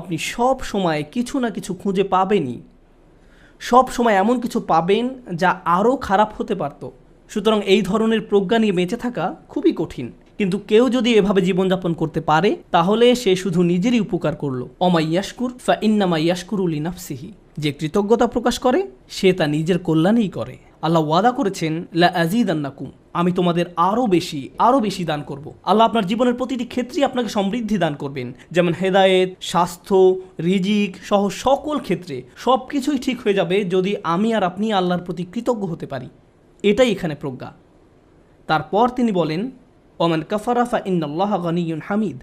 আপনি সব সময় কিছু না কিছু খুঁজে পাবেনই। সব সময় এমন কিছু পাবেন যা আরও খারাপ হতে পারত। সুতরাং এই ধরনের প্রজ্ঞা নিয়ে বেঁচে থাকা খুবই কঠিন। কিন্তু কেউ যদি এভাবে জীবনযাপন করতে পারে তাহলে সে শুধু নিজেরই উপকার করলো। অমা ইয়াশকুর ফা ইন্নামা ইয়াশকুরু লিনাফসিহি, যে কৃতজ্ঞতা প্রকাশ করে সে তা নিজের কল্যাণেই করে। আল্লাহ ওয়াদা করেছেন লা আযীদান্নাকুম, আমি তোমাদের আরও বেশি দান করব। আল্লাহ আপনার জীবনের প্রতিটি ক্ষেত্রেই আপনাকে সমৃদ্ধি দান করবেন, যেমন হেদায়েত, স্বাস্থ্য, রিজিক সহ সকল ক্ষেত্রে সব কিছুই ঠিক হয়ে যাবে যদি আমি আর আপনি আল্লাহর প্রতি কৃতজ্ঞ হতে পারি। এটাই এখানে প্রজ্ঞা। তারপর তিনি বলেন ওমান কাফারা ফা ইন্নাল্লাহা গানিয়্যুন হামিদ,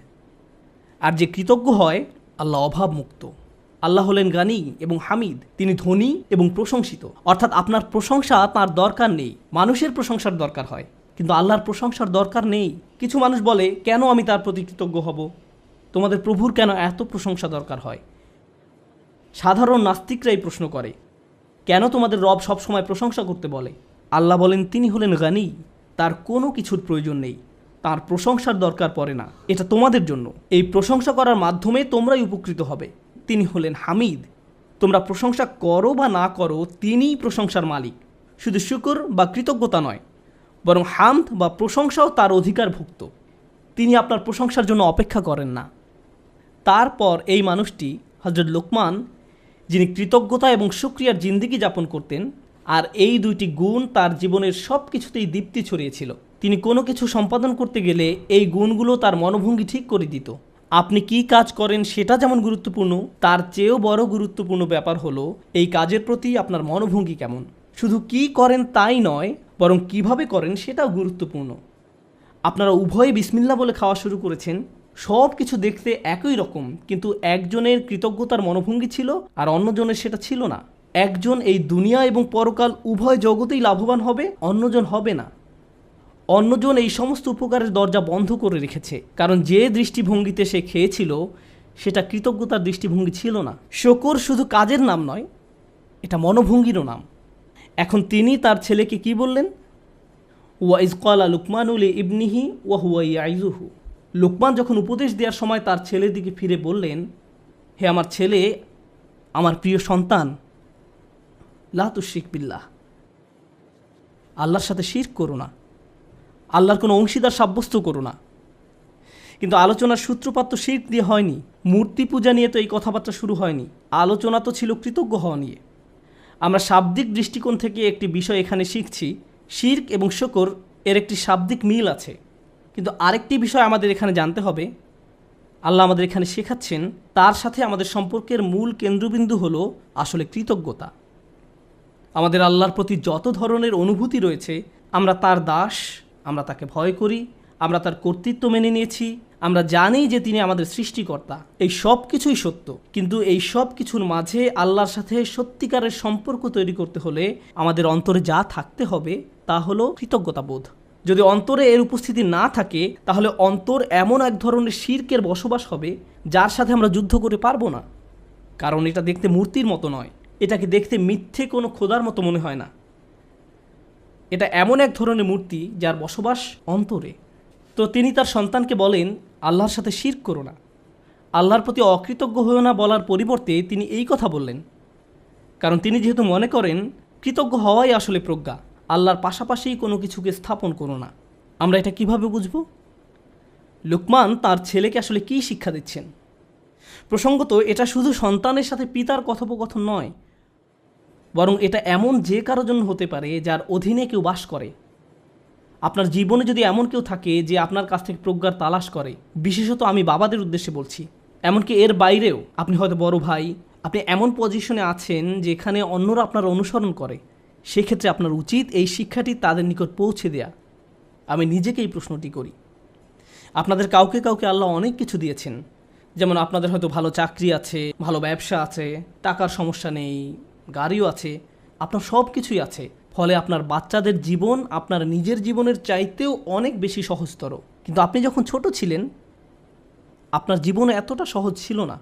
আর যে কৃতজ্ঞ হয় আল্লাহ অভাবমুক্ত। আল্লাহ হলেন গানি এবং হামিদ, তিনি ধনী এবং প্রশংসিত। অর্থাৎ আপনার প্রশংসা তার দরকার নেই। মানুষের প্রশংসার দরকার হয়, কিন্তু আল্লাহর প্রশংসার দরকার নেই। কিছু মানুষ বলে কেন আমি তার প্রতি কৃতজ্ঞ হব, তোমাদের প্রভুর কেন এত প্রশংসা দরকার হয়। সাধারণ নাস্তিকরাই প্রশ্ন করে কেন তোমাদের রব সবসময় প্রশংসা করতে বলে। আল্লাহ বলেন তিনি হলেন গানি, তার কোনো কিছুর প্রয়োজন নেই, তার প্রশংসার দরকার পড়ে না। এটা তোমাদের জন্য, এই প্রশংসা করার মাধ্যমে তোমরাই উপকৃত হবে। তিনি হলেন হামিদ, তোমরা প্রশংসা করো বা না করো তিনিই প্রশংসার মালিক। শুধু শুকর বা কৃতজ্ঞতা নয়, বরং হামদ বা প্রশংসাও তার অধিকারভুক্ত। তিনি আপনার প্রশংসার জন্য অপেক্ষা করেন না। তারপর এই মানুষটি হযরত লোকমান, যিনি কৃতজ্ঞতা এবং শুকরিয়ার জিন্দেগি যাপন করতেন, আর এই দুইটি গুণ তার জীবনের সব কিছুতেই দীপ্তি ছড়িয়েছিল। তিনি কোনো কিছু সম্পাদন করতে গেলে এই গুণগুলো তার মনোভঙ্গি ঠিক করে দিত। আপনি কি কাজ করেন সেটা যেমন গুরুত্বপূর্ণ, তার চেয়েও বড় গুরুত্বপূর্ণ ব্যাপার হলো এই কাজের প্রতি আপনার মনোভঙ্গি কেমন। শুধু কি করেন তাই নয়, বরং কিভাবে করেন সেটাও গুরুত্বপূর্ণ। আপনারা উভয়ে বিসমিল্লাহ বলে খাওয়া শুরু করেছেন, সব কিছু দেখতে একই রকম, কিন্তু একজনের কৃতজ্ঞতার মনোভঙ্গি ছিল আর অন্যজনের সেটা ছিল না। একজন এই দুনিয়া এবং পরকাল উভয় জগতেই লাভবান হবে, অন্যজন হবে না। অন্যজন এই সমস্ত উপকারের দরজা বন্ধ করে রেখেছে, কারণ যে দৃষ্টিভঙ্গিতে সে খেয়েছিল সেটা কৃতজ্ঞতার দৃষ্টিভঙ্গি ছিল না। শুকর শুধু কাজের নাম নয়, এটা মনোভঙ্গিরও নাম। এখন তিনি তার ছেলেকে কি বললেন, ওয়া ইয ক্বালা লুকমানু লিইবনিহি ওয়া হুয়া ইয়াইযুহু। লুকমান যখন উপদেশ দেওয়ার সময় তার ছেলের দিকে ফিরে বললেন, হে আমার ছেলে, আমার প্রিয় সন্তান, লা তুশরিক বিল্লাহ, আল্লাহর সাথে শিরক করো না, আল্লাহর কোনো অংশীদার সাব্যস্ত করো না। কিন্তু আলোচনার সূত্রপাত তো শিরক দিয়ে হয়নি, মূর্তি পূজা নিয়ে তো এই কথাবার্তা শুরু হয়নি। আলোচনা তো ছিল কৃতজ্ঞ হওয়া নিয়ে। আমরা শাব্দিক দৃষ্টিকোণ থেকে একটি বিষয় এখানে শিখছি, শিরক এবং শুকর এর একটি শাব্দিক মিল আছে। কিন্তু আরেকটি বিষয় আমাদের এখানে জানতে হবে, আল্লাহ আমাদের এখানে শেখাচ্ছেন তার সাথে আমাদের সম্পর্কের মূল কেন্দ্রবিন্দু হলো আসলে কৃতজ্ঞতা। আমাদের আল্লাহর প্রতি যত ধরনের অনুভূতি রয়েছে, আমরা তার দাস, আমরা তাকে ভয় করি, আমরা তার কর্তৃত্ব মেনে নিয়েছি, আমরা জানি যে তিনি আমাদের সৃষ্টিকর্তা, এই সব কিছুই সত্য। কিন্তু এই সব কিছুর মাঝে আল্লাহর সাথে সত্যিকারের সম্পর্ক তৈরি করতে হলে আমাদের অন্তরে যা থাকতে হবে তা হলো কৃতজ্ঞতাবোধ। যদি অন্তরে এর উপস্থিতি না থাকে তাহলে অন্তর এমন এক ধরনের শিরকের বসবাস হবে যার সাথে আমরা যুদ্ধ করে পারবো না। কারণ এটা দেখতে মূর্তির মতো নয়, এটাকে দেখতে মিথ্যে কোনো খোদার মতো মনে হয় না। এটা এমন এক ধরনের মূর্তি যার বসবাস অন্তরে। তো তিনি তার সন্তানকে বলেন আল্লাহর সাথে শিরক করো না, আল্লাহর প্রতি অকৃতজ্ঞ হয়েও না বলার পরিবর্তে তিনি এই কথা বললেন, কারণ তিনি যেহেতু মনে করেন কৃতজ্ঞ হওয়াই আসলে প্রজ্ঞা, আল্লাহর পাশাপাশি কোনো কিছুকে স্থাপন করো না। আমরা এটা কিভাবে বুঝব? লুকমান তার ছেলেকে আসলে কী শিক্ষা দিচ্ছেন? প্রসঙ্গত এটা শুধু সন্তানের সাথে পিতার কথোপকথন নয়, বরং এটা এমন যে কারো জন্য হতে পারে যার অধীনে কেউ বাস করে। আপনার জীবনে যদি এমন কেউ থাকে যে আপনার কাছ থেকে প্রজ্ঞার তালাশ করে, বিশেষত আমি বাবাদের উদ্দেশ্যে বলছি, এমনকি এর বাইরেও আপনি হয়তো বড় ভাই, আপনি এমন পজিশনে আছেন যেখানে অন্যরা আপনার অনুসরণ করে, সেক্ষেত্রে আপনার উচিত এই শিক্ষাটি তাদের নিকট পৌঁছে দেয়া। আমি নিজেকে এই প্রশ্নটি করি। আপনাদের কাউকে কাউকে আল্লাহ অনেক কিছু দিয়েছেন, যেমন আপনাদের হয়তো ভালো চাকরি আছে, ভালো ব্যবসা আছে, টাকার সমস্যা নেই, গাড়িও আছে, আপনার সব কিছুই আছে। ফলে আপনার বাচ্চাদের জীবন আপনার নিজের জীবনের চাইতেও অনেক বেশি সহজতর। কিন্তু আপনি যখন ছোট ছিলেন আপনার জীবন এতটা সহজ ছিল না।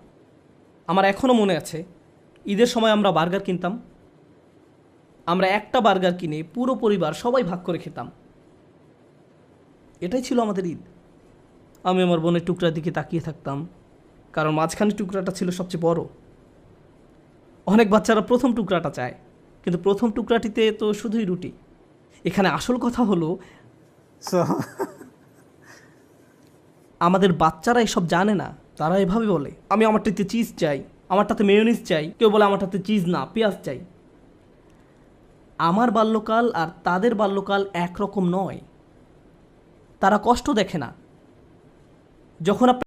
আমার এখনও মনে আছে, ঈদের সময় আমরা বার্গার কিনতাম, আমরা একটা বার্গার কিনে পুরো পরিবার সবাই ভাগ করে খেতাম। এটাই ছিল আমাদের ঈদ। আমি আমার বোনের টুকরার দিকে তাকিয়ে থাকতাম, কারণ মাঝখানের টুকরাটা ছিল সবচেয়ে বড়। অনেক বাচ্চারা প্রথম টুকরাটা চায়, কিন্তু প্রথম টুকরাটিতে তো শুধুই রুটি। এখানে আসল কথা হলো So, আমাদের বাচ্চারা এসব জানে না, তারা এভাবে বলে আমি আমারটাতে চিজ চাই, আমারটাতে মেয়োনিজ চাই, কেউ বলে আমারটাতে চিজ না পেঁয়াজ চাই। আমার বাল্যকাল আর তাদের বাল্যকাল একরকম নয়। তারা কষ্ট দেখে না। যখন